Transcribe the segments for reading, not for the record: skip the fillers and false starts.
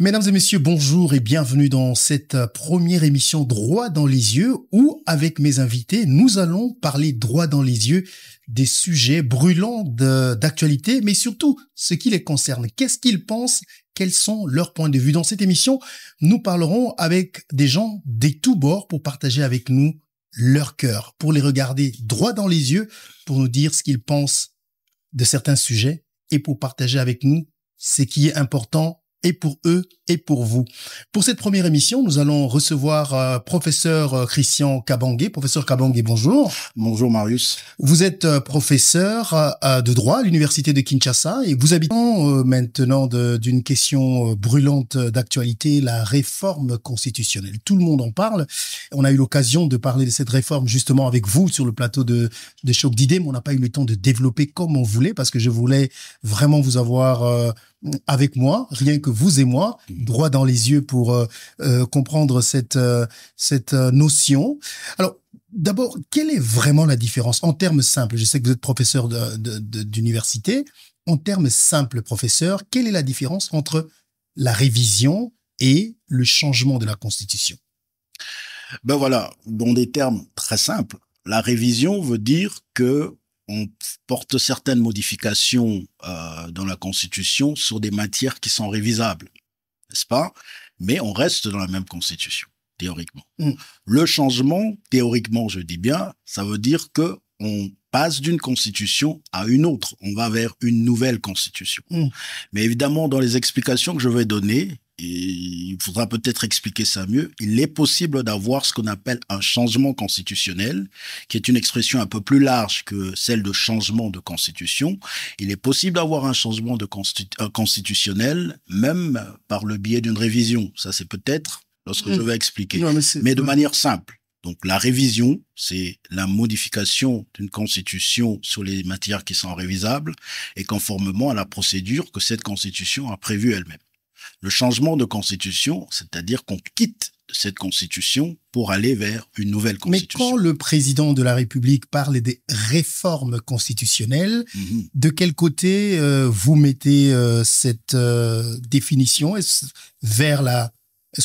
Mesdames et messieurs, bonjour et bienvenue dans cette première émission Droit dans les yeux où, avec mes invités, nous allons parler droit dans les yeux des sujets brûlants d'actualité, mais surtout ce qui les concerne. Qu'est-ce qu'ils pensent? Quels sont leurs points de vue? Dans cette émission, nous parlerons avec des gens des tous bords pour partager avec nous leur cœur, pour les regarder droit dans les yeux, pour nous dire ce qu'ils pensent de certains sujets et pour partager avec nous ce qui est important et pour eux et pour vous. Pour cette première émission, nous allons recevoir professeur Christian Kabange. Professeur Kabange, bonjour. Bonjour Marius. Vous êtes professeur de droit à l'université de Kinshasa et vous habitez maintenant d'une question brûlante d'actualité, la réforme constitutionnelle. Tout le monde en parle. On a eu l'occasion de parler de cette réforme justement avec vous sur le plateau de Choc d'idées, mais on n'a pas eu le temps de développer comme on voulait parce que je voulais vraiment vous avoir avec moi, rien que vous et moi, droit dans les yeux pour comprendre cette notion. Alors, d'abord, quelle est vraiment la différence en termes simples? Je sais que vous êtes professeur d'université. En termes simples, professeur, quelle est la différence entre la révision et le changement de la Constitution? Ben voilà, dans des termes très simples, la révision veut dire que on porte certaines modifications dans la Constitution sur des matières qui sont révisables, n'est-ce pas? Mais on reste dans la même Constitution, théoriquement. Le changement, théoriquement, je dis bien, ça veut dire que on passe d'une constitution à une autre. On va vers une nouvelle constitution. Mais évidemment, dans les explications que je vais donner, et il faudra peut-être expliquer ça mieux, il est possible d'avoir ce qu'on appelle un changement constitutionnel, qui est une expression un peu plus large que celle de changement de constitution. Il est possible d'avoir un changement de constitutionnel, même par le biais d'une révision. Ça, c'est peut-être lorsque je vais expliquer. Non, mais de manière simple. Donc, la révision, c'est la modification d'une constitution sur les matières qui sont révisables et conformément à la procédure que cette constitution a prévue elle-même. Le changement de constitution, c'est-à-dire qu'on quitte cette constitution pour aller vers une nouvelle constitution. Mais quand le président de la République parle des réformes constitutionnelles, de quel côté vous mettez cette définition? Est-ce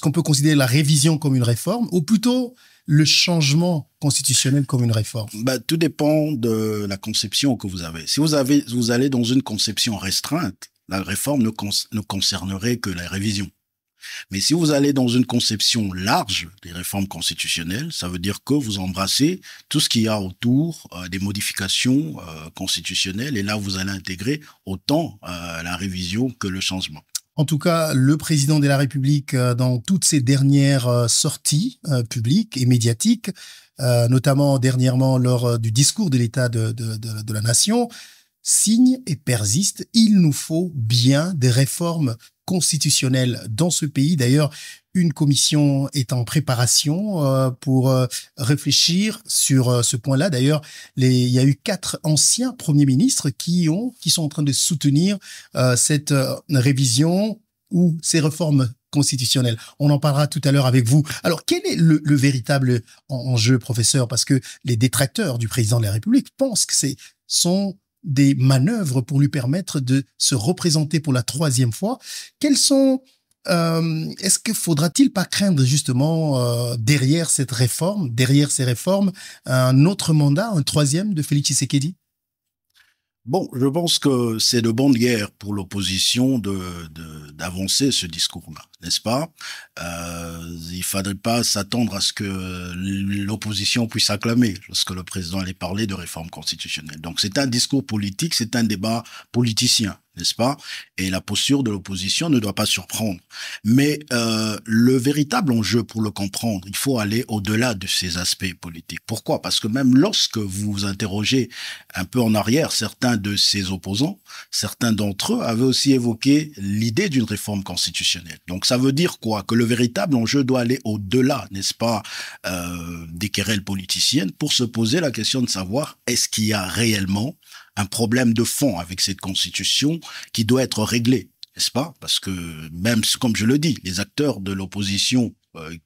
qu'on peut considérer la révision comme une réforme ou plutôt le changement constitutionnel comme une réforme? Tout dépend de la conception que vous avez. Si vous allez dans une conception restreinte, la réforme ne concernerait que la révision. Mais si vous allez dans une conception large des réformes constitutionnelles, ça veut dire que vous embrassez tout ce qu'il y a autour des modifications constitutionnelles et là, vous allez intégrer autant la révision que le changement. En tout cas, le président de la République, dans toutes ses dernières sorties publiques et médiatiques, notamment dernièrement lors du discours de l'État de la Nation, signe et persiste, il nous faut bien des réformes constitutionnelles dans ce pays. D'ailleurs, une commission est en préparation pour réfléchir sur ce point-là. D'ailleurs, il y a eu 4 anciens premiers ministres qui sont en train de soutenir cette révision ou ces réformes constitutionnelles. On en parlera tout à l'heure avec vous. Alors, quel est le véritable enjeu, professeur? Parce que les détracteurs du président de la République pensent que sont des manœuvres pour lui permettre de se représenter pour la 3e fois. Est-ce que faudra-t-il pas craindre justement derrière ces réformes, un autre mandat, un 3e de Félix Tshisekedi? Bon, je pense que c'est de bonne guerre pour l'opposition d'avancer ce discours-là, n'est-ce pas? Il faudrait pas s'attendre à ce que l'opposition puisse acclamer lorsque le président allait parler de réforme constitutionnelle. Donc c'est un discours politique, c'est un débat politicien, n'est-ce pas? Et la posture de l'opposition ne doit pas surprendre. Mais le véritable enjeu pour le comprendre, il faut aller au-delà de ces aspects politiques. Pourquoi? Parce que même lorsque vous vous interrogez un peu en arrière, certains de ses opposants, certains d'entre eux avaient aussi évoqué l'idée d'une réforme constitutionnelle. Donc ça veut dire quoi? Que le véritable enjeu doit aller au-delà, n'est-ce pas, des querelles politiciennes pour se poser la question de savoir est-ce qu'il y a réellement un problème de fond avec cette constitution qui doit être réglé, n'est-ce pas? Parce que même, comme je le dis, les acteurs de l'opposition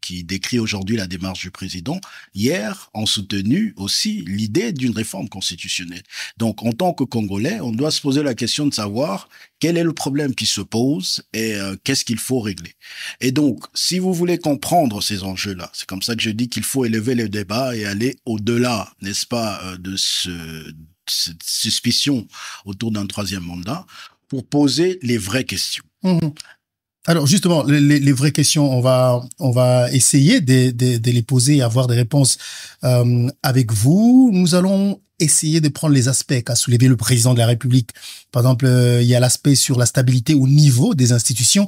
qui décrit aujourd'hui la démarche du président, hier ont soutenu aussi l'idée d'une réforme constitutionnelle. Donc, en tant que Congolais, on doit se poser la question de savoir quel est le problème qui se pose et qu'est-ce qu'il faut régler. Et donc, si vous voulez comprendre ces enjeux-là, c'est comme ça que je dis qu'il faut élever le débat et aller au-delà, n'est-ce pas, de cette suspicion autour d'un troisième mandat pour poser les vraies questions. Mmh. Alors justement, les vraies questions, on va essayer de les poser et avoir des réponses avec vous. Nous allons essayer de prendre les aspects qu'a soulevé le président de la République. Par exemple, il y a l'aspect sur la stabilité au niveau des institutions.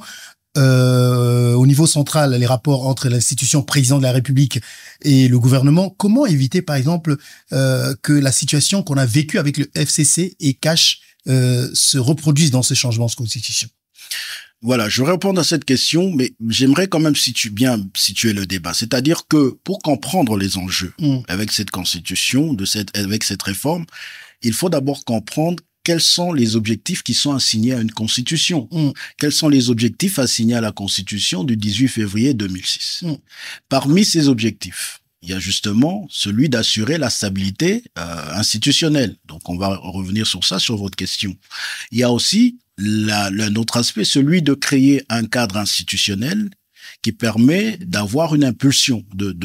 Au niveau central, les rapports entre l'institution président de la République et le gouvernement. Comment éviter, par exemple, que la situation qu'on a vécue avec le FCC et CASH se reproduise dans ce changement de constitution? Voilà, je vais répondre à cette question, mais j'aimerais quand même bien situer le débat. C'est-à-dire que pour comprendre les enjeux avec cette constitution, avec cette réforme, il faut d'abord comprendre quels sont les objectifs qui sont assignés à une constitution. Quels sont les objectifs assignés à la constitution du 18 février 2006. Parmi ces objectifs, il y a justement celui d'assurer la stabilité institutionnelle. Donc, on va revenir sur ça, sur votre question. Il y a aussi l'autre aspect, celui de créer un cadre institutionnel qui permet d'avoir une impulsion, de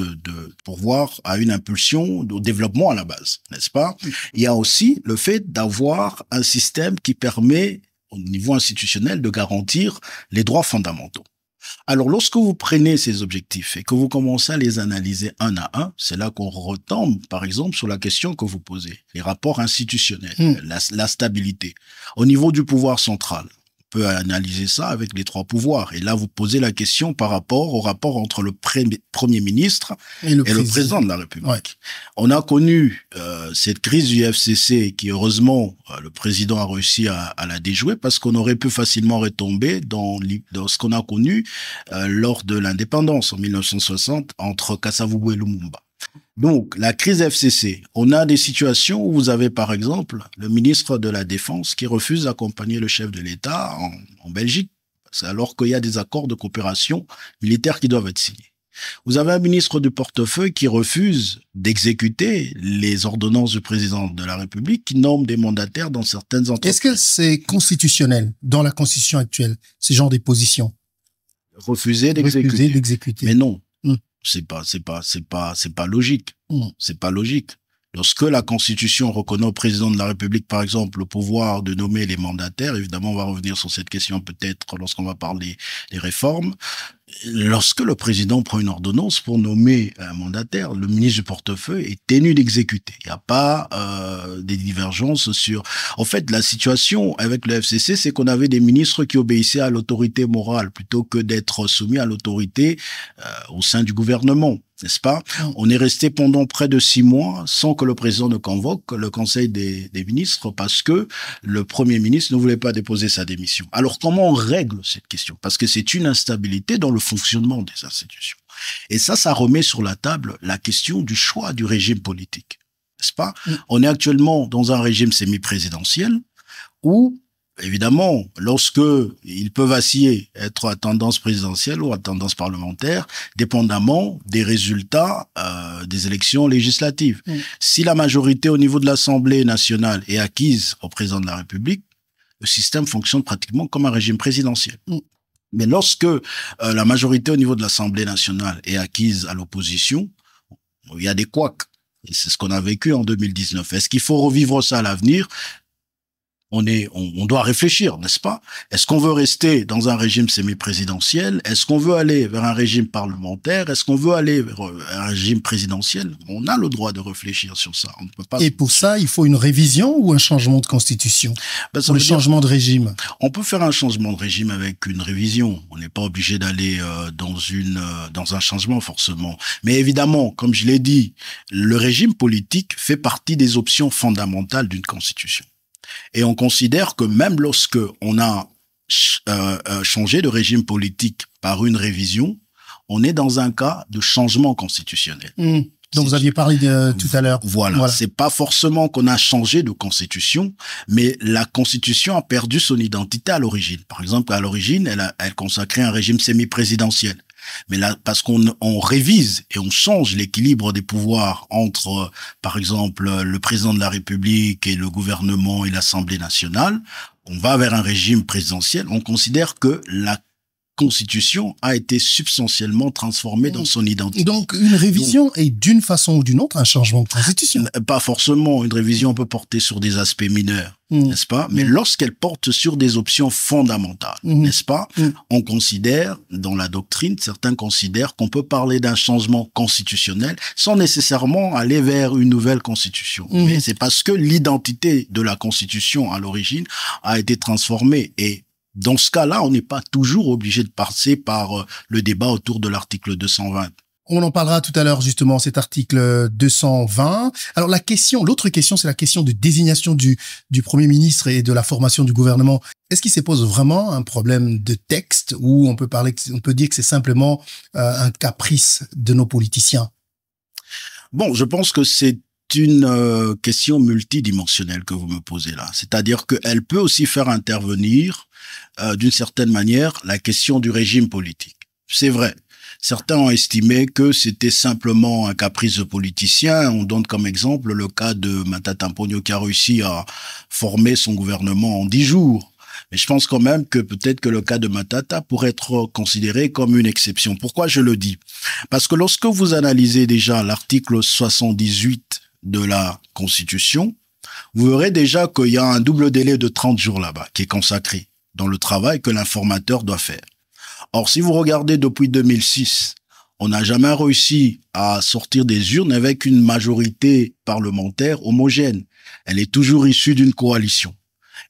pourvoir à une impulsion au développement à la base, n'est-ce pas? Il y a aussi le fait d'avoir un système qui permet, au niveau institutionnel, de garantir les droits fondamentaux. Alors, lorsque vous prenez ces objectifs et que vous commencez à les analyser un à un, c'est là qu'on retombe, par exemple, sur la question que vous posez, les rapports institutionnels, la stabilité. Au niveau du pouvoir central, on peut analyser ça avec les trois pouvoirs. Et là, vous posez la question par rapport au rapport entre le Premier ministre et le président de la République. Ouais. On a connu cette crise du FCC qui, heureusement, le président a réussi à la déjouer parce qu'on aurait pu facilement retomber dans ce qu'on a connu lors de l'indépendance en 1960 entre Kasavubu et Lumumba. Donc, la crise FCC, on a des situations où vous avez, par exemple, le ministre de la Défense qui refuse d'accompagner le chef de l'État en Belgique, alors qu'il y a des accords de coopération militaire qui doivent être signés. Vous avez un ministre du portefeuille qui refuse d'exécuter les ordonnances du président de la République qui nomme des mandataires dans certaines entreprises. Est-ce que c'est constitutionnel dans la constitution actuelle, ce genre de positions? Refuser d'exécuter. Mais non. C'est pas logique. C'est pas logique. Lorsque la Constitution reconnaît au président de la République, par exemple, le pouvoir de nommer les mandataires, évidemment, on va revenir sur cette question peut-être lorsqu'on va parler des réformes. Lorsque le président prend une ordonnance pour nommer un mandataire, le ministre du portefeuille est tenu d'exécuter. Il n'y a pas des divergences sur... En fait, la situation avec le FCC, c'est qu'on avait des ministres qui obéissaient à l'autorité morale plutôt que d'être soumis à l'autorité au sein du gouvernement. N'est-ce pas? On est resté pendant près de 6 mois sans que le président ne convoque le Conseil des ministres parce que le Premier ministre ne voulait pas déposer sa démission. Alors, comment on règle cette question? Parce que c'est une instabilité dans le fonctionnement des institutions. Et ça remet sur la table la question du choix du régime politique. N'est-ce pas? On est actuellement dans un régime semi-présidentiel où, évidemment, lorsque ils peuvent vaciller, être à tendance présidentielle ou à tendance parlementaire, dépendamment des résultats des élections législatives. Si la majorité au niveau de l'Assemblée nationale est acquise au président de la République, le système fonctionne pratiquement comme un régime présidentiel. Mais lorsque la majorité au niveau de l'Assemblée nationale est acquise à l'opposition, il y a des couacs. Et c'est ce qu'on a vécu en 2019. Est-ce qu'il faut revivre ça à l'avenir? On doit réfléchir, n'est-ce pas? Est-ce qu'on veut rester dans un régime semi-présidentiel? Est-ce qu'on veut aller vers un régime parlementaire? Est-ce qu'on veut aller vers un régime présidentiel? On a le droit de réfléchir sur ça. On ne peut pas... Et pour ça, il faut une révision ou un changement de constitution? Pour le changement de régime? On peut faire un changement de régime avec une révision. On n'est pas obligé d'aller dans un changement forcément. Mais évidemment, comme je l'ai dit, le régime politique fait partie des options fondamentales d'une constitution. Et on considère que même lorsque on a changé de régime politique par une révision, on est dans un cas de changement constitutionnel. Donc vous aviez parlé tout à l'heure. Voilà. C'est pas forcément qu'on a changé de constitution, mais la constitution a perdu son identité à l'origine. Par exemple, à l'origine, elle consacrait un régime semi-présidentiel. Mais là, parce qu'on révise et on change l'équilibre des pouvoirs entre, par exemple, le président de la République et le gouvernement et l'Assemblée nationale, on va vers un régime présidentiel. On considère que la Constitution a été substantiellement transformée dans son identité. Donc, une révision est d'une façon ou d'une autre un changement de Constitution. Pas forcément. Une révision peut porter sur des aspects mineurs, n'est-ce pas? Mais lorsqu'elle porte sur des options fondamentales, n'est-ce pas? On considère, dans la doctrine, certains considèrent qu'on peut parler d'un changement constitutionnel sans nécessairement aller vers une nouvelle constitution. Mais c'est parce que l'identité de la Constitution, à l'origine, a été transformée. Et dans ce cas-là, on n'est pas toujours obligé de passer par le débat autour de l'article 220. On en parlera tout à l'heure, justement, cet article 220. Alors, l'autre question, c'est la question de désignation du Premier ministre et de la formation du gouvernement. Est-ce qu'il se pose vraiment un problème de texte ou on peut dire que c'est simplement un caprice de nos politiciens? Bon, je pense que c'est une question multidimensionnelle que vous me posez là. C'est-à-dire qu'elle peut aussi faire intervenir d'une certaine manière la question du régime politique. C'est vrai. Certains ont estimé que c'était simplement un caprice de politicien. On donne comme exemple le cas de Matata Ponyo qui a réussi à former son gouvernement en 10 jours. Mais je pense quand même que peut-être que le cas de Matata pourrait être considéré comme une exception. Pourquoi je le dis? Parce que lorsque vous analysez déjà l'article 78 de la Constitution, vous verrez déjà qu'il y a un double délai de 30 jours là-bas qui est consacré dans le travail que l'informateur doit faire. Or, si vous regardez depuis 2006, on n'a jamais réussi à sortir des urnes avec une majorité parlementaire homogène. Elle est toujours issue d'une coalition.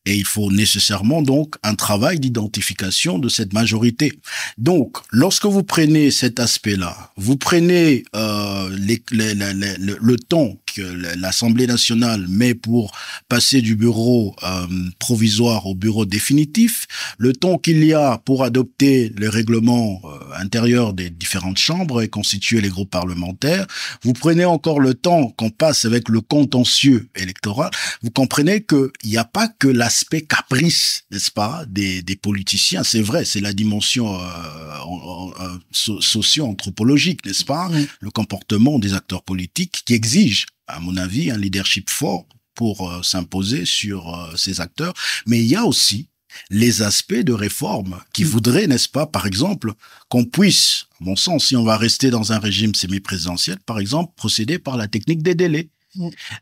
Et il faut nécessairement donc un travail d'identification de cette majorité. Donc, lorsque vous prenez cet aspect-là, vous prenez le temps que l'Assemblée nationale met pour passer du bureau provisoire au bureau définitif, le temps qu'il y a pour adopter les règlements intérieurs des différentes chambres et constituer les groupes parlementaires, vous prenez encore le temps qu'on passe avec le contentieux électoral, vous comprenez qu'il n'y a pas que l'aspect caprice, n'est-ce pas, des politiciens. C'est vrai, c'est la dimension socio-anthropologique, n'est-ce pas, le comportement des acteurs politiques qui exige, à mon avis, un leadership fort pour s'imposer sur ces acteurs. Mais il y a aussi les aspects de réforme qui voudraient, n'est-ce pas, par exemple, qu'on puisse, à mon sens, si on va rester dans un régime semi-présidentiel, par exemple, procéder par la technique des délais.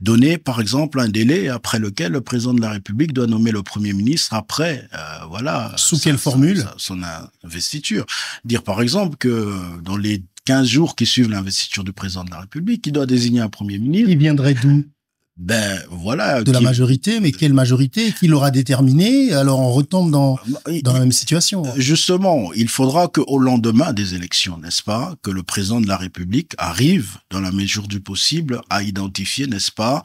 Donner, par exemple, un délai après lequel le président de la République doit nommer le Premier ministre après, voilà. Sous quelle formule? Son investiture. Dire, par exemple, que dans les 15 jours qui suivent l'investiture du président de la République, il doit désigner un Premier ministre. Il viendrait d'où? Ben, voilà. De la majorité, mais quelle majorité? Qui l'aura déterminé? Alors, on retombe dans la même situation. Justement, il faudra qu'au lendemain des élections, n'est-ce pas, que le président de la République arrive, dans la mesure du possible, à identifier, n'est-ce pas,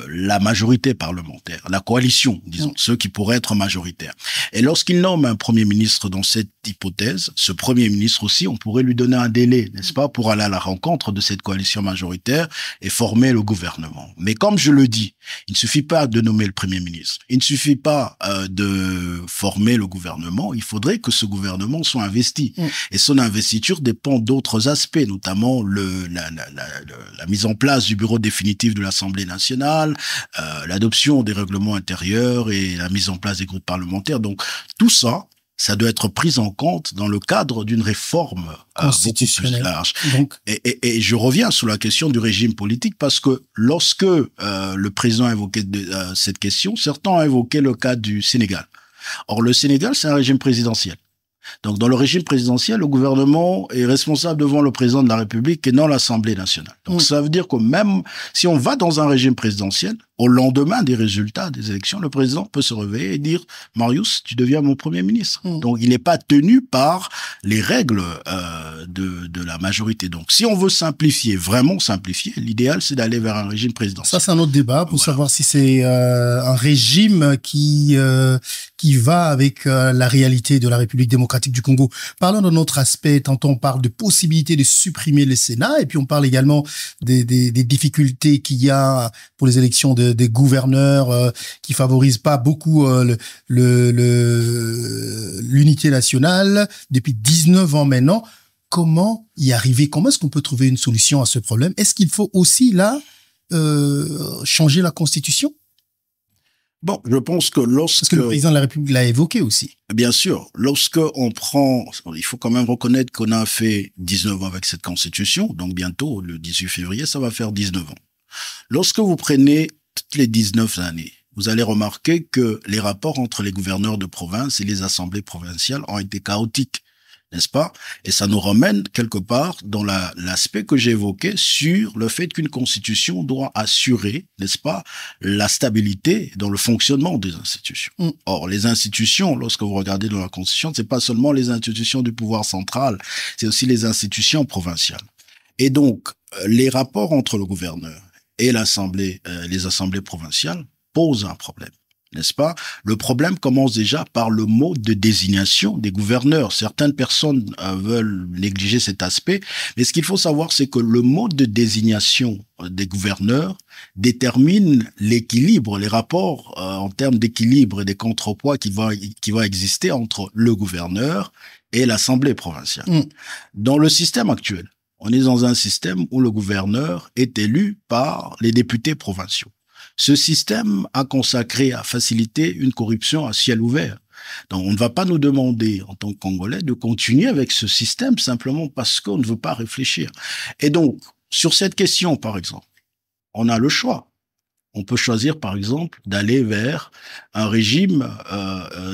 la majorité parlementaire, la coalition, disons, ceux qui pourraient être majoritaires. Et lorsqu'il nomme un Premier ministre dans cette hypothèse, ce Premier ministre aussi, on pourrait lui donner un délai, n'est-ce pas, pour aller à la rencontre de cette coalition majoritaire et former le gouvernement. Mais comme je le dis, il ne suffit pas de nommer le Premier ministre. Il ne suffit pas de former le gouvernement. Il faudrait que ce gouvernement soit investi. Et son investiture dépend d'autres aspects, notamment la mise en place du bureau définitif de l'Assemblée nationale, l'adoption des règlements intérieurs et la mise en place des groupes parlementaires. Donc, tout ça, ça doit être pris en compte dans le cadre d'une réforme constitutionnelle beaucoup plus large. Donc, et je reviens sur la question du régime politique parce que lorsque le président a évoqué cette question, certains ont évoqué le cas du Sénégal. Or, le Sénégal, c'est un régime présidentiel. Donc, dans le régime présidentiel, le gouvernement est responsable devant le président de la République et non l'Assemblée nationale. Donc, ça veut dire que même si on va dans un régime présidentiel, au lendemain des résultats des élections, le président peut se réveiller et dire « Marius, tu deviens mon Premier ministre ». Donc, il n'est pas tenu par les règles de la majorité. Donc, si on veut simplifier, vraiment simplifier, l'idéal, c'est d'aller vers un régime présidentiel. Ça, c'est un autre débat pour savoir si c'est un régime qui va avec la réalité de la République démocratique du Congo. Parlons d'un autre aspect. Tantôt, on parle de possibilité de supprimer le Sénat et puis on parle également des difficultés qu'il y a pour les élections des gouverneurs qui favorisent pas beaucoup l'unité nationale depuis 19 ans maintenant. comment y arriver? Comment est-ce qu'on peut trouver une solution à ce problème? Est-ce qu'il faut aussi, là, changer la Constitution? Bon, je pense que Parce que le président de la République l'a évoqué aussi. Bien sûr, lorsque on prend, il faut quand même reconnaître qu'on a fait 19 ans avec cette Constitution, donc bientôt, le 18 février, ça va faire 19 ans. Lorsque vous prenez toutes les 19 années, vous allez remarquer que les rapports entre les gouverneurs de province et les assemblées provinciales ont été chaotiques, n'est-ce pas? Et ça nous ramène quelque part dans l'aspect que j'ai évoqué sur le fait qu'une constitution doit assurer, n'est-ce pas, la stabilité dans le fonctionnement des institutions. Or, les institutions, lorsque vous regardez dans la constitution, c'est pas seulement les institutions du pouvoir central, c'est aussi les institutions provinciales. Et donc, les rapports entre le gouverneur et l'assemblée, les assemblées provinciales posent un problème. N'est-ce pas? Le problème commence déjà par le mode de désignation des gouverneurs. Certaines personnes veulent négliger cet aspect, mais ce qu'il faut savoir, c'est que le mode de désignation des gouverneurs détermine l'équilibre, les rapports en termes d'équilibre et des contrepoids qui va exister entre le gouverneur et l'assemblée provinciale. Dans le système actuel, on est dans un système où le gouverneur est élu par les députés provinciaux. Ce système a consacré à faciliter une corruption à ciel ouvert. Donc, on ne va pas nous demander, en tant que Congolais, de continuer avec ce système simplement parce qu'on ne veut pas réfléchir. Et donc, sur cette question, par exemple, on a le choix. On peut choisir, par exemple, d'aller vers un régime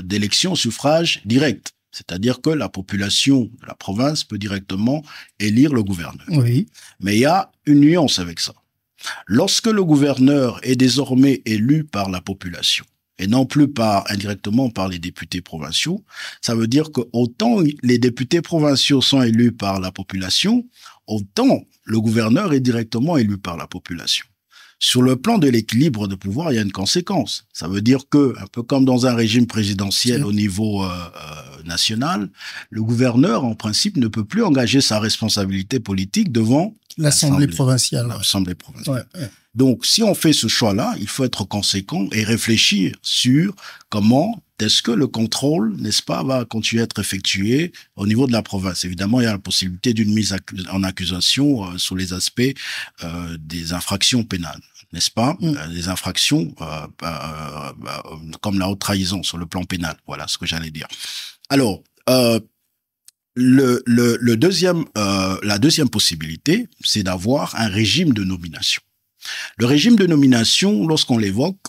d'élection au suffrage direct. C'est-à-dire que la population de la province peut directement élire le gouverneur. Oui. Mais il y a une nuance avec ça. Lorsque le gouverneur est désormais élu par la population et non plus indirectement par les députés provinciaux, ça veut dire que autant les députés provinciaux sont élus par la population, autant le gouverneur est directement élu par la population. Sur le plan de l'équilibre de pouvoir, il y a une conséquence. Ça veut dire que, un peu comme dans un régime présidentiel au niveau national, le gouverneur, en principe, ne peut plus engager sa responsabilité politique devant l'Assemblée provinciale. L'Assemblée provinciale. Ouais. Donc, si on fait ce choix-là, il faut être conséquent et réfléchir sur comment est-ce que le contrôle, n'est-ce pas, va continuer à être effectué au niveau de la province. Évidemment, il y a la possibilité d'une mise en accusation sur les aspects des infractions pénales, n'est-ce pas, des infractions comme la haute trahison sur le plan pénal. Voilà ce que j'allais dire. Alors, la deuxième possibilité, c'est d'avoir un régime de nomination. Le régime de nomination, lorsqu'on l'évoque,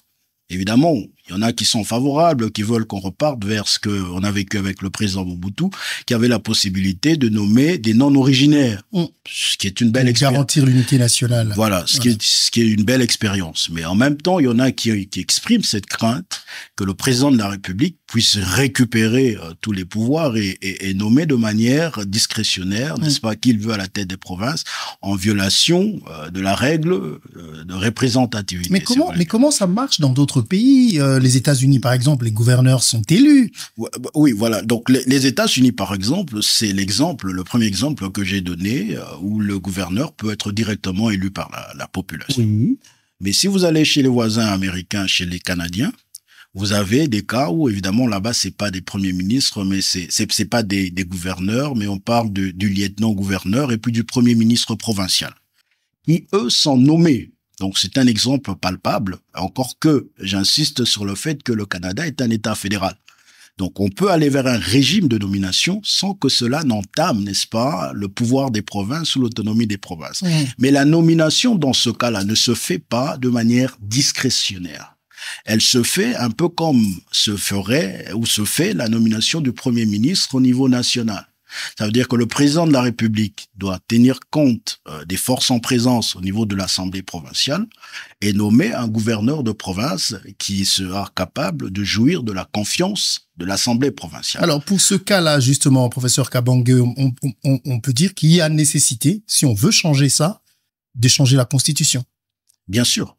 évidemment, il y en a qui sont favorables, qui veulent qu'on reparte vers ce qu'on a vécu avec le président Mobutu, qui avait la possibilité de nommer des non-originaires, ce qui est une belle expérience. Garantir l'unité nationale. Voilà, ce qui est une belle expérience. Mais en même temps, il y en a qui expriment cette crainte que le président de la République puisse récupérer tous les pouvoirs et nommer de manière discrétionnaire, n'est-ce pas, qu'il veut à la tête des provinces, en violation de la règle de représentativité. Mais comment ça marche dans d'autres pays? Les États-Unis, par exemple, les gouverneurs sont élus. Oui, voilà. Donc, les États-Unis, par exemple, c'est le premier exemple que j'ai donné où le gouverneur peut être directement élu par la population. Oui. Mais si vous allez chez les voisins américains, chez les Canadiens, vous avez des cas où, évidemment, là-bas, c'est pas des premiers ministres, mais c'est pas des gouverneurs, mais on parle du lieutenant-gouverneur et puis du premier ministre provincial, qui, eux, sont nommés. Donc, c'est un exemple palpable, encore que j'insiste sur le fait que le Canada est un État fédéral. Donc, on peut aller vers un régime de nomination sans que cela n'entame, n'est-ce pas, le pouvoir des provinces ou l'autonomie des provinces. Mais la nomination, dans ce cas-là, ne se fait pas de manière discrétionnaire. Elle se fait un peu comme se fait la nomination du Premier ministre au niveau national. Ça veut dire que le président de la République doit tenir compte des forces en présence au niveau de l'Assemblée provinciale et nommer un gouverneur de province qui sera capable de jouir de la confiance de l'Assemblée provinciale. Alors, pour ce cas-là, justement, professeur Kabange, on peut dire qu'il y a nécessité, si on veut changer ça, de changer la Constitution. Bien sûr.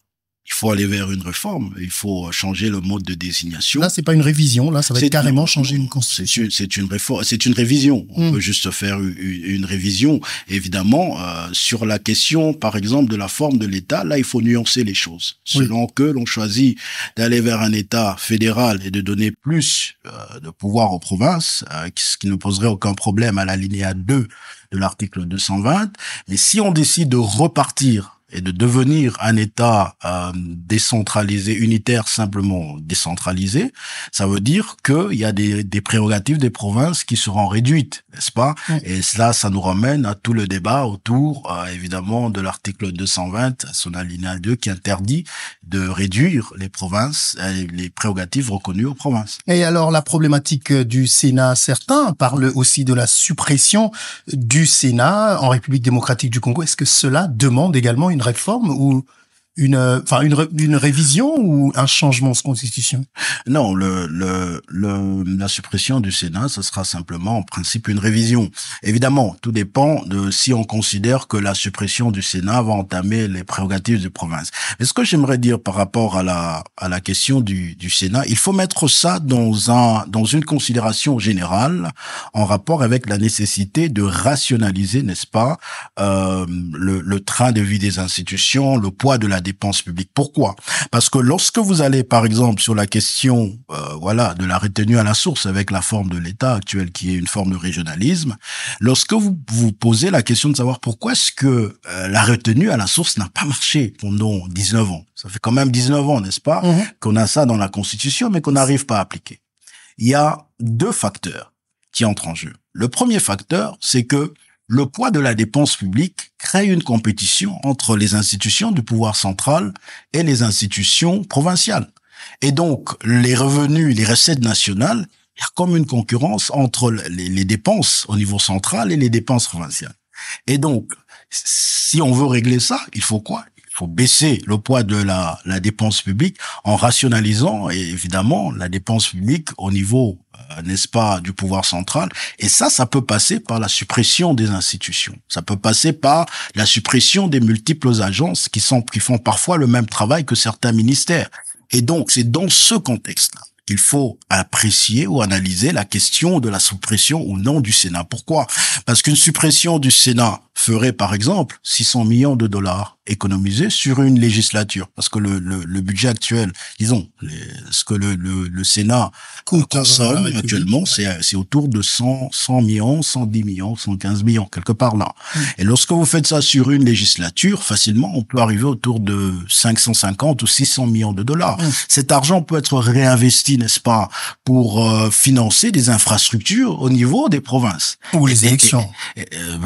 Il faut aller vers une réforme, il faut changer le mode de désignation. Là, c'est pas une révision, là, ça va être carrément changer une constitution. C'est une réforme, c'est une révision. On peut juste faire une révision. Évidemment, sur la question, par exemple, de la forme de l'État, là, il faut nuancer les choses. Selon que l'on choisit d'aller vers un État fédéral et de donner plus de pouvoir aux provinces, ce qui ne poserait aucun problème à l'alinéa 2 de l'article 220. Mais si on décide de repartir et de devenir un État décentralisé, unitaire, simplement décentralisé, ça veut dire qu'il y a des prérogatives des provinces qui seront réduites, n'est-ce pas? Oui. Et cela, ça nous ramène à tout le débat autour, évidemment, de l'article 220, son alinéa 2, qui interdit de réduire les provinces, les prérogatives reconnues aux provinces. Et alors, la problématique du Sénat, certains parlent aussi de la suppression du Sénat en République démocratique du Congo. Est-ce que cela demande également une réforme ou une révision ou un changement de constitution? Non, la suppression du Sénat, ce sera simplement en principe une révision. Évidemment, tout dépend de si on considère que la suppression du Sénat va entamer les prérogatives des provinces. Mais ce que j'aimerais dire par rapport à la question du Sénat, il faut mettre ça dans une considération générale en rapport avec la nécessité de rationaliser, n'est-ce pas, le train de vie des institutions, le poids de la dépense publique. Pourquoi? Parce que lorsque vous allez, par exemple, sur la question, de la retenue à la source avec la forme de l'État actuelle qui est une forme de régionalisme, lorsque vous vous posez la question de savoir pourquoi est-ce que la retenue à la source n'a pas marché pendant 19 ans. Ça fait quand même 19 ans, n'est-ce pas, qu'on a ça dans la Constitution, mais qu'on n'arrive pas à appliquer. Il y a deux facteurs qui entrent en jeu. Le premier facteur, c'est que le poids de la dépense publique crée une compétition entre les institutions du pouvoir central et les institutions provinciales. Et donc, les revenus, les recettes nationales, il y a comme une concurrence entre les dépenses au niveau central et les dépenses provinciales. Et donc, si on veut régler ça, il faut quoi? Il faut baisser le poids de la dépense publique en rationalisant, évidemment, la dépense publique au niveau n'est-ce pas, du pouvoir central. Et ça peut passer par la suppression des institutions. Ça peut passer par la suppression des multiples agences qui font parfois le même travail que certains ministères. Et donc, c'est dans ce contexte-là qu'il faut apprécier ou analyser la question de la suppression ou non du Sénat. Pourquoi? Parce qu'une suppression du Sénat ferait, par exemple, 600 millions de dollars économisés sur une législature. Parce que le budget actuel, disons, ce que le Sénat consomme actuellement, c'est autour de 100 millions, 110 millions, 115 millions, quelque part là. Et lorsque vous faites ça sur une législature, facilement, on peut arriver autour de 550 ou 600 millions de dollars. Cet argent peut être réinvesti, n'est-ce pas, pour financer des infrastructures au niveau des provinces. Ou les élections.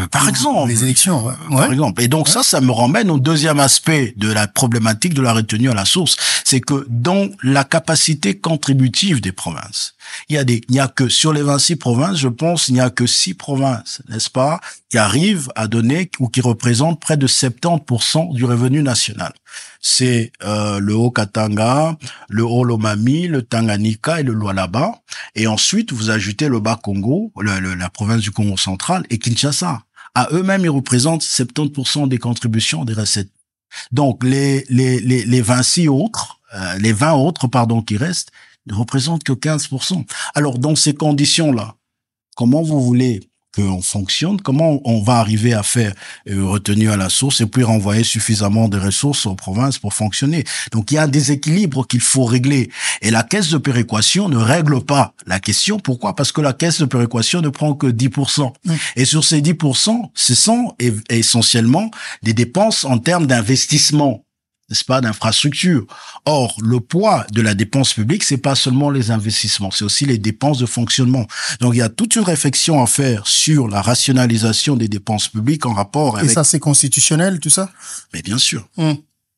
Par exemple. Les élections, ouais. Par exemple. Et donc ça me ramène au deuxième aspect de la problématique de la retenue à la source. C'est que dans la capacité contributive des provinces, il n'y a que, sur les 26 provinces, je pense, il n'y a que 6 provinces, n'est-ce pas, qui arrivent à donner ou qui représentent près de 70% du revenu national. C'est le Haut-Katanga, le Haut-Lomami, le Tanganyika et le Lualaba. Et ensuite, vous ajoutez le Bas-Congo, la province du Congo central et Kinshasa. À eux-mêmes, ils représentent 70% des contributions des recettes. Donc, les 26 autres, les 20 autres, qui restent, ne représentent que 15%. Alors, dans ces conditions-là, comment vous voulez qu'on fonctionne, comment on va arriver à faire retenue à la source et puis renvoyer suffisamment de ressources aux provinces pour fonctionner. Donc il y a un déséquilibre qu'il faut régler. Et la caisse de péréquation ne règle pas la question. Pourquoi? Parce que la caisse de péréquation ne prend que 10%. Et sur ces 10%, ce sont essentiellement des dépenses en termes d'investissement, n'est-ce pas, d'infrastructure. Or, le poids de la dépense publique, c'est pas seulement les investissements, c'est aussi les dépenses de fonctionnement. Donc, il y a toute une réflexion à faire sur la rationalisation des dépenses publiques en rapport avec... Et ça, c'est constitutionnel, tout ça? Mais bien sûr.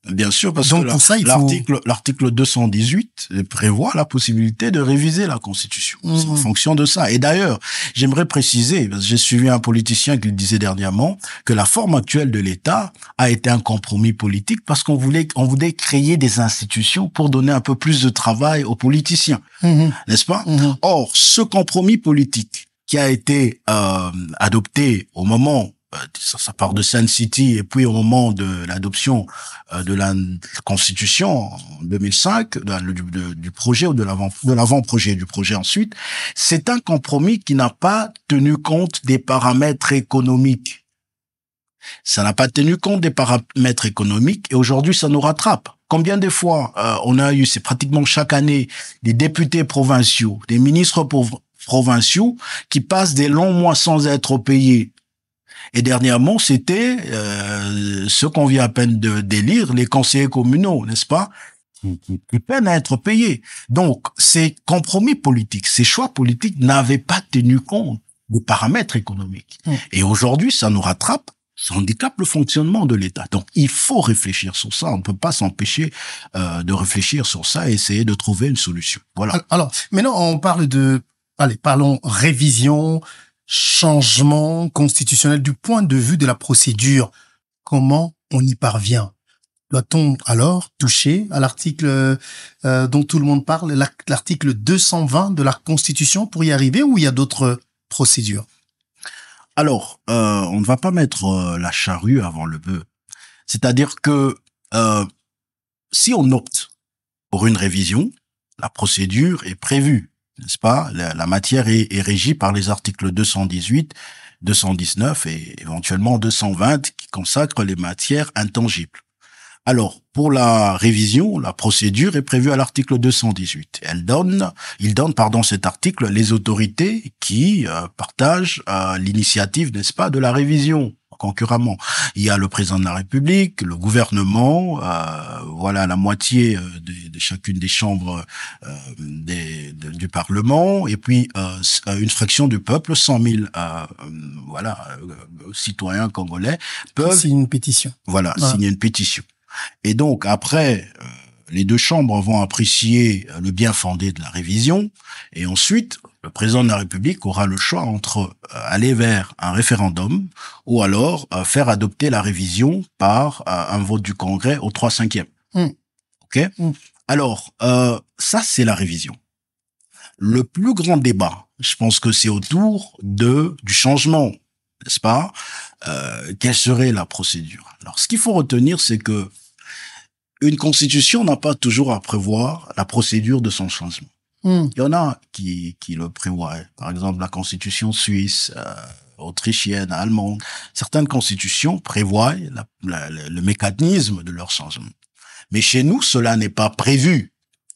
Bien sûr, parce donc, que l'article 218 prévoit la possibilité de réviser la Constitution. C'est en fonction de ça. Et d'ailleurs, j'aimerais préciser, parce que j'ai suivi un politicien qui disait dernièrement que la forme actuelle de l'État a été un compromis politique parce qu'on voulait créer des institutions pour donner un peu plus de travail aux politiciens. N'est-ce pas? Or, ce compromis politique qui a été adopté au moment ça part de Sun City et puis au moment de l'adoption de la Constitution en 2005, du projet ou de l'avant-projet du projet ensuite, c'est un compromis qui n'a pas tenu compte des paramètres économiques. Ça n'a pas tenu compte des paramètres économiques et aujourd'hui ça nous rattrape. Combien de fois on a eu, c'est pratiquement chaque année, des députés provinciaux, des ministres provinciaux qui passent des longs mois sans être payés. Et dernièrement, c'était ce qu'on vient à peine d'élire, les conseillers communaux, n'est-ce pas, qui peinent à être payés. Donc, ces compromis politiques, ces choix politiques n'avaient pas tenu compte des paramètres économiques. Et aujourd'hui, ça nous rattrape, ça handicape le fonctionnement de l'État. Donc, il faut réfléchir sur ça. On ne peut pas s'empêcher de réfléchir sur ça et essayer de trouver une solution. Voilà. Alors, maintenant, on parle de, allez, parlons révision, changement constitutionnel du point de vue de la procédure. Comment on y parvient? Doit-on alors toucher à l'article dont tout le monde parle, l'article 220 de la Constitution pour y arriver, ou il y a d'autres procédures? Alors, on ne va pas mettre la charrue avant le bœuf. C'est-à-dire que si on opte pour une révision, la procédure est prévue, n'est-ce pas? La matière est régie par les articles 218, 219 et éventuellement 220 qui consacrent les matières intangibles. Alors, pour la révision, la procédure est prévue à l'article 218. Il donne, cet article les autorités qui partagent l'initiative, n'est-ce pas, de la révision. Concurremment, il y a le président de la République, le gouvernement, voilà, la moitié de chacune des chambres du Parlement, et puis une fraction du peuple, 100 000 citoyens congolais peuvent signer une pétition. Voilà, signer une pétition. Et donc après, les deux chambres vont apprécier le bien fondé de la révision, et ensuite le président de la République aura le choix entre aller vers un référendum ou alors faire adopter la révision par un vote du Congrès au 3/5. Ok. Alors ça, c'est la révision. Le plus grand débat, je pense que c'est autour du changement, n'est-ce pas? Quelle serait la procédure? Alors, ce qu'il faut retenir, c'est que une constitution n'a pas toujours à prévoir la procédure de son changement. Il y en a qui le prévoient. Par exemple, la constitution suisse, autrichienne, allemande. Certaines constitutions prévoient le mécanisme de leur changement. Mais chez nous, cela n'est pas prévu,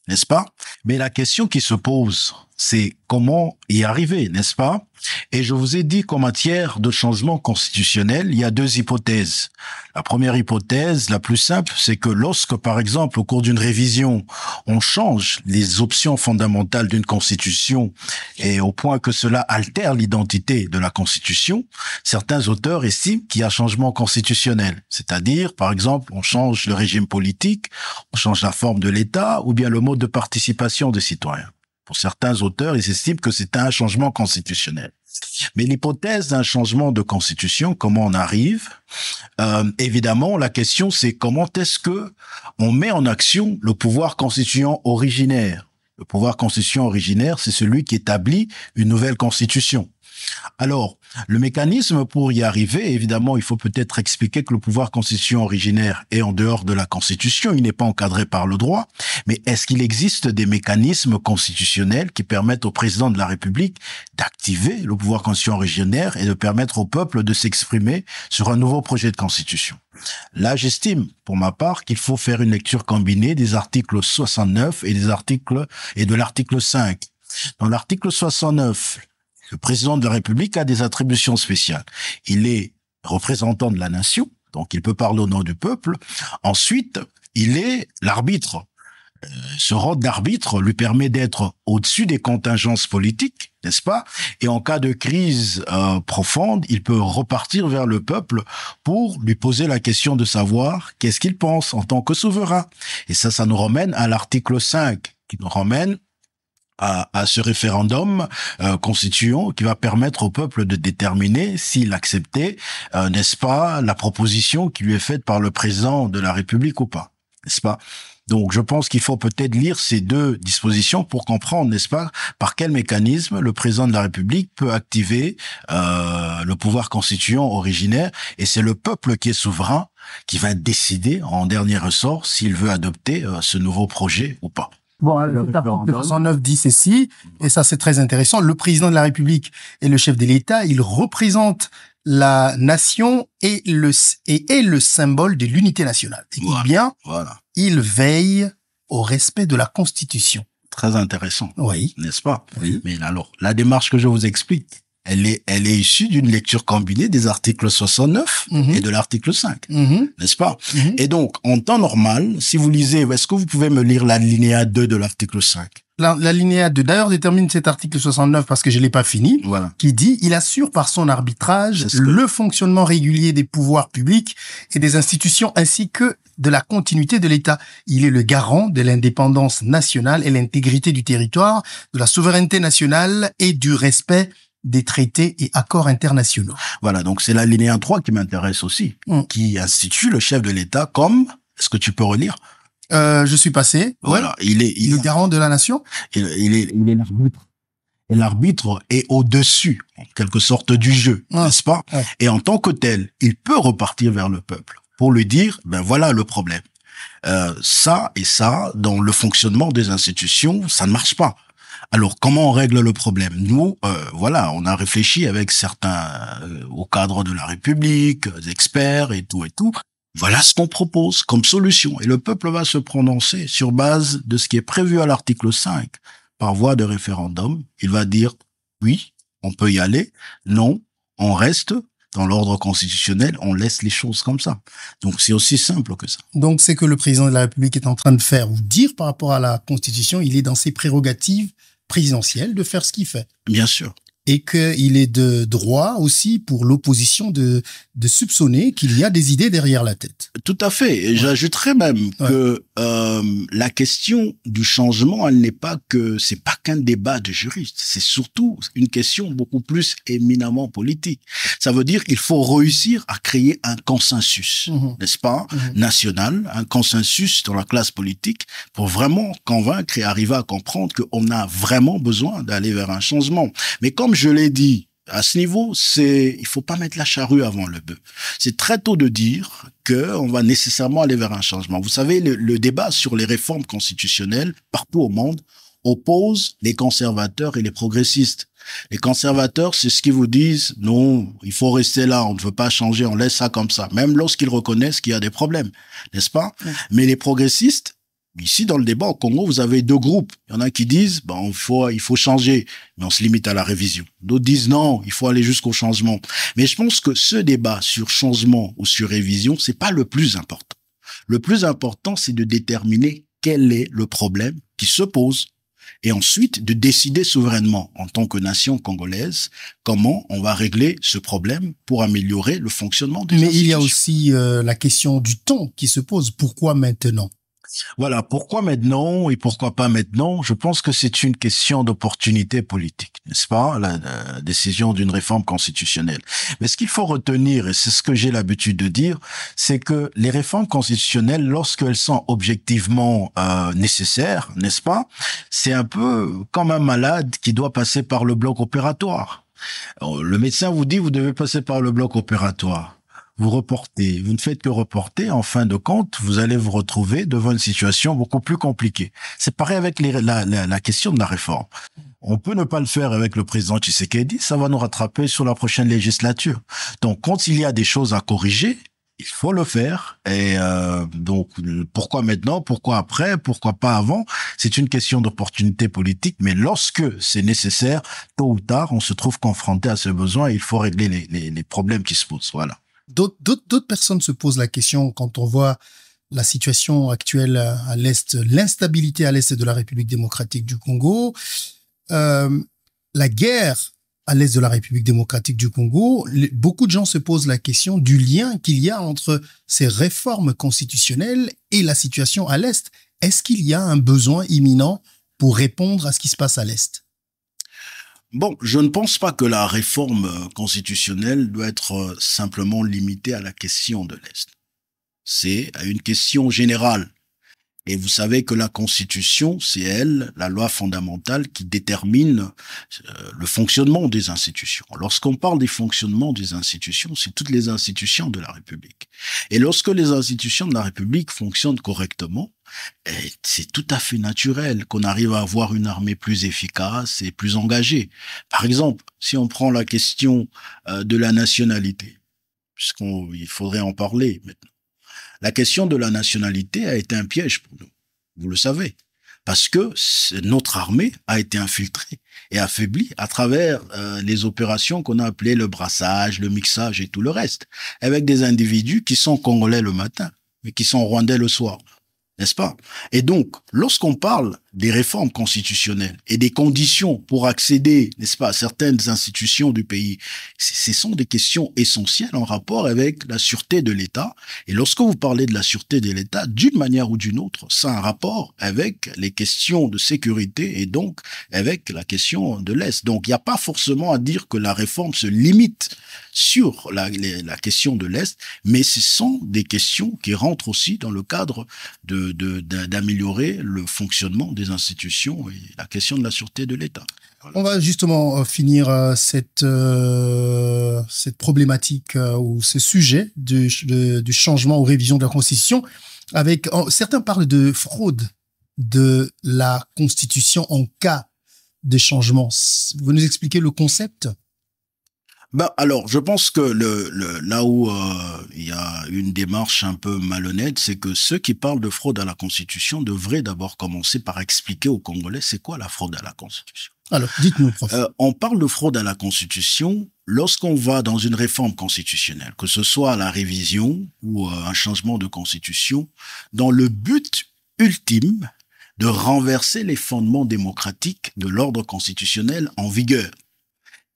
n'est-ce pas? Mais la question qui se pose, c'est comment y arriver, n'est-ce pas? Et je vous ai dit qu'en matière de changement constitutionnel, il y a deux hypothèses. La première hypothèse, la plus simple, c'est que lorsque, par exemple, au cours d'une révision, on change les options fondamentales d'une constitution et au point que cela altère l'identité de la constitution, certains auteurs estiment qu'il y a changement constitutionnel. C'est-à-dire, par exemple, on change le régime politique, on change la forme de l'État ou bien le mode de participation des citoyens. Pour certains auteurs, ils estiment que c'est un changement constitutionnel. Mais l'hypothèse d'un changement de constitution, comment on arrive? Évidemment, la question c'est comment est-ce que on met en action le pouvoir constituant originaire? Le pouvoir constituant originaire, c'est celui qui établit une nouvelle constitution. Alors, le mécanisme pour y arriver, évidemment, il faut peut-être expliquer que le pouvoir constituant originaire est en dehors de la Constitution, il n'est pas encadré par le droit, mais est-ce qu'il existe des mécanismes constitutionnels qui permettent au président de la République d'activer le pouvoir constituant originaire et de permettre au peuple de s'exprimer sur un nouveau projet de constitution? Là, j'estime, pour ma part, qu'il faut faire une lecture combinée des articles 69 et de l'article 5. Dans l'article 69, le président de la République a des attributions spéciales. Il est représentant de la nation, donc il peut parler au nom du peuple. Ensuite, il est l'arbitre. Ce rôle d'arbitre lui permet d'être au-dessus des contingences politiques, n'est-ce pas? Et en cas de crise profonde, il peut repartir vers le peuple pour lui poser la question de savoir qu'est-ce qu'il pense en tant que souverain. Et ça nous ramène à l'article 5, qui nous ramène à ce référendum constituant qui va permettre au peuple de déterminer s'il acceptait, n'est-ce pas, la proposition qui lui est faite par le président de la République ou pas, n'est-ce pas? Donc, je pense qu'il faut peut-être lire ces deux dispositions pour comprendre, n'est-ce pas, par quel mécanisme le président de la République peut activer le pouvoir constituant originaire, et c'est le peuple qui est souverain qui va décider en dernier ressort s'il veut adopter ce nouveau projet ou pas. Bon, l'article 69 dit ceci, et ça c'est très intéressant. Le président de la République est le chef de l'État, il représente la nation et est le symbole de l'unité nationale. Et il veille au respect de la Constitution. Très intéressant. Oui. N'est-ce pas? Oui. Mais alors, la démarche que je vous explique, elle est issue d'une lecture combinée des articles 69 et de l'article 5, n'est-ce pas? Et donc, en temps normal, si vous lisez, est-ce que vous pouvez me lire l'alinéa 2 de l'article 5? L'alinéa 2, d'ailleurs, détermine cet article 69 parce que je l'ai pas fini, Voilà. qui dit, il assure par son arbitrage le fonctionnement régulier des pouvoirs publics et des institutions ainsi que de la continuité de l'État. Il est le garant de l'indépendance nationale et l'intégrité du territoire, de la souveraineté nationale et du respect des traités et accords internationaux. Voilà, donc c'est l'alinéa 3 qui m'intéresse aussi, qui institue le chef de l'État comme, est-ce que tu peux relire? Je suis passé. Voilà, il est le garant de la nation. Il est l'arbitre. Et l'arbitre est au-dessus, en quelque sorte, du jeu, n'est-ce pas? Et en tant que tel, il peut repartir vers le peuple pour lui dire, ben voilà le problème. Ça et ça, dans le fonctionnement des institutions, ça ne marche pas. Alors, comment on règle le problème? Nous, voilà, on a réfléchi avec certains au cadre de la République, des experts et tout. Voilà ce qu'on propose comme solution. Et le peuple va se prononcer sur base de ce qui est prévu à l'article 5 par voie de référendum. Il va dire oui, on peut y aller. Non, on reste dans l'ordre constitutionnel, on laisse les choses comme ça. Donc, c'est aussi simple que ça. Donc, c'est que le président de la République est en train de faire ou dire par rapport à la Constitution, il est dans ses prérogatives présidentielles de faire ce qu'il fait. Bien sûr. Et qu'il est de droit aussi pour l'opposition de soupçonner qu'il y a des idées derrière la tête. Tout à fait. Et j'ajouterais même que la question du changement, c'est pas qu'un débat de juristes. C'est surtout une question beaucoup plus éminemment politique. Ça veut dire qu'il faut réussir à créer un consensus, n'est-ce pas, national, un consensus dans la classe politique pour vraiment convaincre et arriver à comprendre qu'on a vraiment besoin d'aller vers un changement. Mais comme je l'ai dit, à ce niveau, il faut pas mettre la charrue avant le bœuf. C'est très tôt de dire qu'on va nécessairement aller vers un changement. Vous savez, le débat sur les réformes constitutionnelles partout au monde oppose les conservateurs et les progressistes. Les conservateurs, c'est ce qu'ils vous disent, non, il faut rester là, on ne veut pas changer, on laisse ça comme ça, même lorsqu'ils reconnaissent qu'il y a des problèmes, n'est-ce pas? Mais les progressistes, ici, dans le débat au Congo, vous avez deux groupes. Il y en a qui disent, il faut changer, mais on se limite à la révision. D'autres disent non, il faut aller jusqu'au changement. Mais je pense que ce débat sur changement ou sur révision, c'est pas le plus important. Le plus important, c'est de déterminer quel est le problème qui se pose. Et ensuite, de décider souverainement, en tant que nation congolaise, comment on va régler ce problème pour améliorer le fonctionnement des institutions. Mais il y a aussi la question du temps qui se pose. Pourquoi maintenant? Voilà, pourquoi maintenant et pourquoi pas maintenant? Je pense que c'est une question d'opportunité politique, n'est-ce pas? La décision d'une réforme constitutionnelle. Mais ce qu'il faut retenir, et c'est ce que j'ai l'habitude de dire, c'est que les réformes constitutionnelles, lorsqu'elles sont objectivement nécessaires, n'est-ce pas? C'est un peu comme un malade qui doit passer par le bloc opératoire. Alors, le médecin vous dit, vous devez passer par le bloc opératoire. Vous reportez, vous ne faites que reporter, en fin de compte, vous allez vous retrouver devant une situation beaucoup plus compliquée. C'est pareil avec la question de la réforme. On peut ne pas le faire avec le président Tshisekedi, ça va nous rattraper sur la prochaine législature. Donc, quand il y a des choses à corriger, il faut le faire. Et donc, pourquoi maintenant, pourquoi après, pourquoi pas avant? C'est une question d'opportunité politique, mais lorsque c'est nécessaire, tôt ou tard, on se trouve confronté à ce besoin et il faut régler les problèmes qui se posent. Voilà. D'autres personnes se posent la question quand on voit la situation actuelle à l'Est, l'instabilité à l'Est de la République démocratique du Congo, la guerre à l'Est de la République démocratique du Congo. Beaucoup de gens se posent la question du lien qu'il y a entre ces réformes constitutionnelles et la situation à l'Est. Est-ce qu'il y a un besoin imminent pour répondre à ce qui se passe à l'Est? Bon, je ne pense pas que la réforme constitutionnelle doit être simplement limitée à la question de l'Est. C'est à une question générale. Et vous savez que la Constitution, c'est elle, la loi fondamentale, qui détermine le fonctionnement des institutions. Lorsqu'on parle des fonctionnements des institutions, c'est toutes les institutions de la République. Et lorsque les institutions de la République fonctionnent correctement, c'est tout à fait naturel qu'on arrive à avoir une armée plus efficace et plus engagée. Par exemple, si on prend la question de la nationalité, puisqu'il faudrait en parler maintenant. La question de la nationalité a été un piège pour nous. Vous le savez. parce que notre armée a été infiltrée et affaiblie à travers les opérations qu'on a appelées le brassage, le mixage et tout le reste, avec des individus qui sont congolais le matin, mais qui sont rwandais le soir. N'est-ce pas? Et donc, lorsqu'on parle des réformes constitutionnelles et des conditions pour accéder, n'est-ce pas, à certaines institutions du pays, ce sont des questions essentielles en rapport avec la sûreté de l'État. Et lorsque vous parlez de la sûreté de l'État, d'une manière ou d'une autre, ça a un rapport avec les questions de sécurité et donc avec la question de l'Est. Donc, il n'y a pas forcément à dire que la réforme se limite sur la question de l'Est, mais ce sont des questions qui rentrent aussi dans le cadre d'améliorer le fonctionnement des institutions et la question de la sûreté de l'État. Voilà. On va justement finir cette problématique ou ce sujet du changement ou révision de la Constitution avec, certains parlent de fraude de la Constitution en cas de changement. Vous nous expliquez le concept? Ben alors, je pense que là où il y a une démarche un peu malhonnête, c'est que ceux qui parlent de fraude à la Constitution devraient d'abord commencer par expliquer aux Congolais c'est quoi la fraude à la Constitution. Alors, dites-nous, prof. On parle de fraude à la Constitution lorsqu'on va dans une réforme constitutionnelle, que ce soit la révision ou un changement de Constitution, dans le but ultime de renverser les fondements démocratiques de l'ordre constitutionnel en vigueur.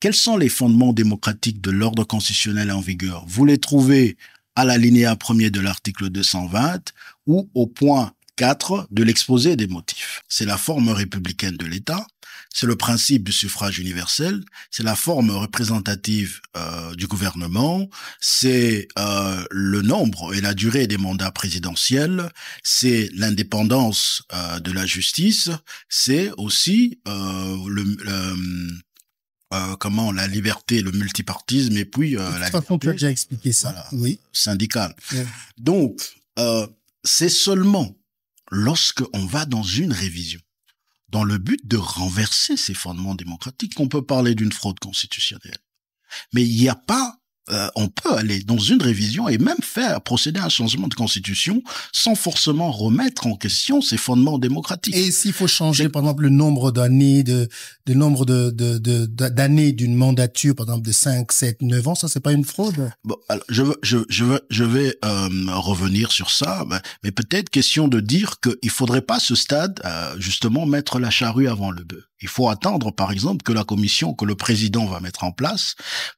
Quels sont les fondements démocratiques de l'ordre constitutionnel en vigueur? Vous les trouvez à l'alinéa 1er de l'article 220 ou au point 4 de l'exposé des motifs. C'est la forme républicaine de l'État, c'est le principe du suffrage universel, c'est la forme représentative du gouvernement, c'est le nombre et la durée des mandats présidentiels, c'est l'indépendance de la justice, c'est aussi la liberté, le multipartisme et puis la liberté, tu as déjà expliqué ça. Voilà, oui. Syndicale. Oui. Donc, c'est seulement lorsque on va dans une révision, dans le but de renverser ces fondements démocratiques, qu'on peut parler d'une fraude constitutionnelle. Mais il n'y a pas on peut aller dans une révision et même procéder à un changement de constitution sans forcément remettre en question ces fondements démocratiques. Et s'il faut changer, par exemple, le nombre d'années, d'années d'une mandature, par exemple, de 5, 7, 9 ans, ça, c'est pas une fraude? Bon, alors, je vais revenir sur ça, mais peut-être question de dire qu'il faudrait pas à ce stade, justement, mettre la charrue avant le bœuf. Il faut attendre, par exemple, que la commission que le président va mettre en place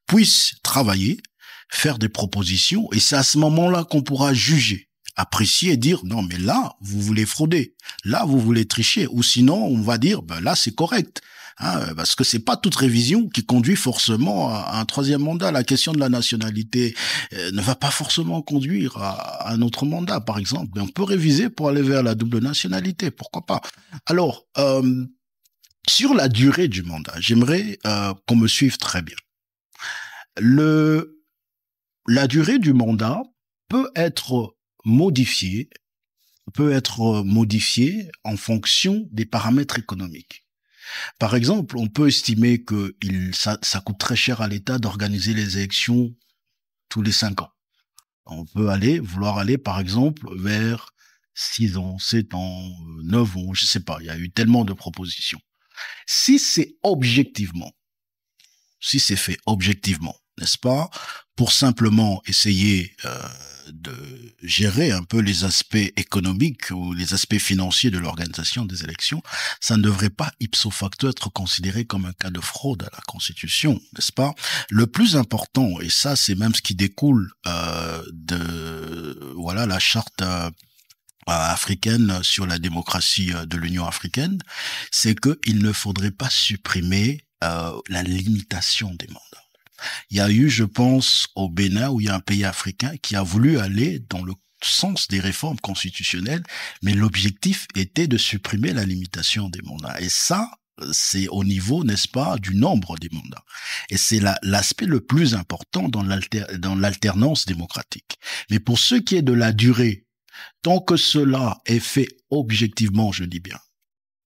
puisse travailler, faire des propositions, et c'est à ce moment-là qu'on pourra juger, apprécier et dire non, mais là, vous voulez frauder, là, vous voulez tricher, ou sinon, on va dire là, c'est correct. Parce que c'est pas toute révision qui conduit forcément à un troisième mandat. La question de la nationalité ne va pas forcément conduire à un autre mandat, par exemple. Mais on peut réviser pour aller vers la double nationalité, pourquoi pas. Alors, sur la durée du mandat, j'aimerais qu'on me suive très bien. La durée du mandat peut être modifiée en fonction des paramètres économiques. Par exemple, on peut estimer que ça coûte très cher à l'État d'organiser les élections tous les 5 ans. On peut vouloir aller, par exemple, vers 6 ans, 7 ans, 9 ans, je sais pas, il y a eu tellement de propositions. Si c'est fait objectivement, n'est-ce pas, pour simplement essayer de gérer un peu les aspects économiques ou les aspects financiers de l'organisation des élections, ça ne devrait pas ipso facto être considéré comme un cas de fraude à la Constitution, n'est-ce pas? Le plus important, et ça c'est même ce qui découle de la charte africaine sur la démocratie de l'Union africaine, c'est qu'il ne faudrait pas supprimer la limitation des mandats. Il y a eu, je pense, au Bénin, où il y a un pays africain qui a voulu aller dans le sens des réformes constitutionnelles, mais l'objectif était de supprimer la limitation des mandats. Et ça, c'est au niveau, n'est-ce pas, du nombre des mandats. Et c'est l'aspect le plus important dans l'alternance démocratique. Mais pour ce qui est de la durée, tant que cela est fait objectivement, je dis bien,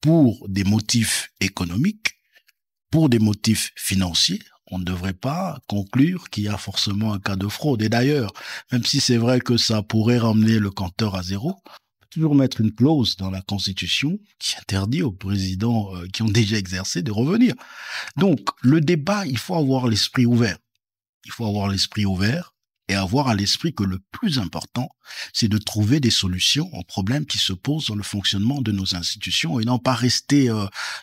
pour des motifs économiques, pour des motifs financiers, on ne devrait pas conclure qu'il y a forcément un cas de fraude. Et d'ailleurs, même si c'est vrai que ça pourrait ramener le compteur à zéro, toujours mettre une clause dans la Constitution qui interdit aux présidents qui ont déjà exercé de revenir. Donc, le débat, il faut avoir l'esprit ouvert. Il faut avoir l'esprit ouvert et avoir à l'esprit que le plus important, c'est de trouver des solutions aux problèmes qui se posent dans le fonctionnement de nos institutions et non pas rester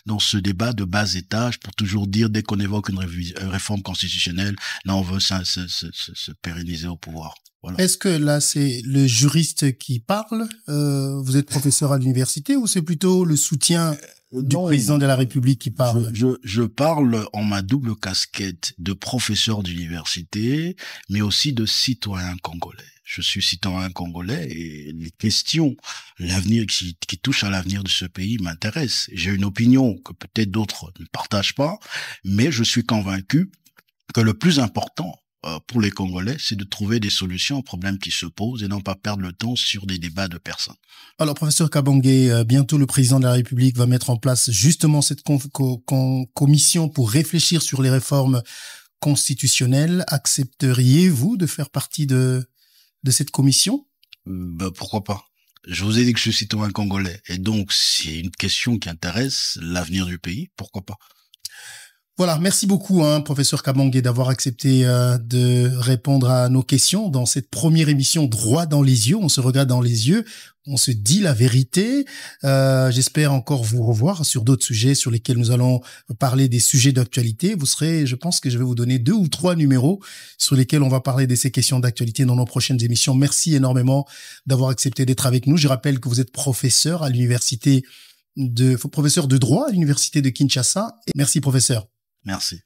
dans ce débat de bas étage pour toujours dire dès qu'on évoque une réforme constitutionnelle, là on veut se pérenniser au pouvoir. Voilà. Est-ce que là c'est le juriste qui parle, vous êtes professeur à l'université, ou c'est plutôt le soutien du président de la République qui parle? Je parle en ma double casquette de professeur d'université, mais aussi de citoyen congolais. Je suis citoyen congolais et les questions, l'avenir qui touchent à l'avenir de ce pays m'intéressent. J'ai une opinion que peut-être d'autres ne partagent pas, mais je suis convaincu que le plus important pour les Congolais, c'est de trouver des solutions aux problèmes qui se posent et non pas perdre le temps sur des débats de personnes. Alors, professeur Kabangé, bientôt le président de la République va mettre en place justement cette commission pour réfléchir sur les réformes constitutionnelles. Accepteriez-vous de faire partie de cette commission? Pourquoi pas? Je vous ai dit que je suis citoyen congolais et donc c'est une question qui intéresse l'avenir du pays. Pourquoi pas? Voilà, merci beaucoup, professeur Kabangé, d'avoir accepté de répondre à nos questions dans cette première émission Droit dans les yeux. On se regarde dans les yeux, on se dit la vérité. J'espère encore vous revoir sur d'autres sujets sur lesquels nous allons parler des sujets d'actualité. Je pense que je vais vous donner 2 ou 3 numéros sur lesquels on va parler de ces questions d'actualité dans nos prochaines émissions. Merci énormément d'avoir accepté d'être avec nous. Je rappelle que vous êtes professeur de droit à l'université de Kinshasa. Merci, professeur. Merci.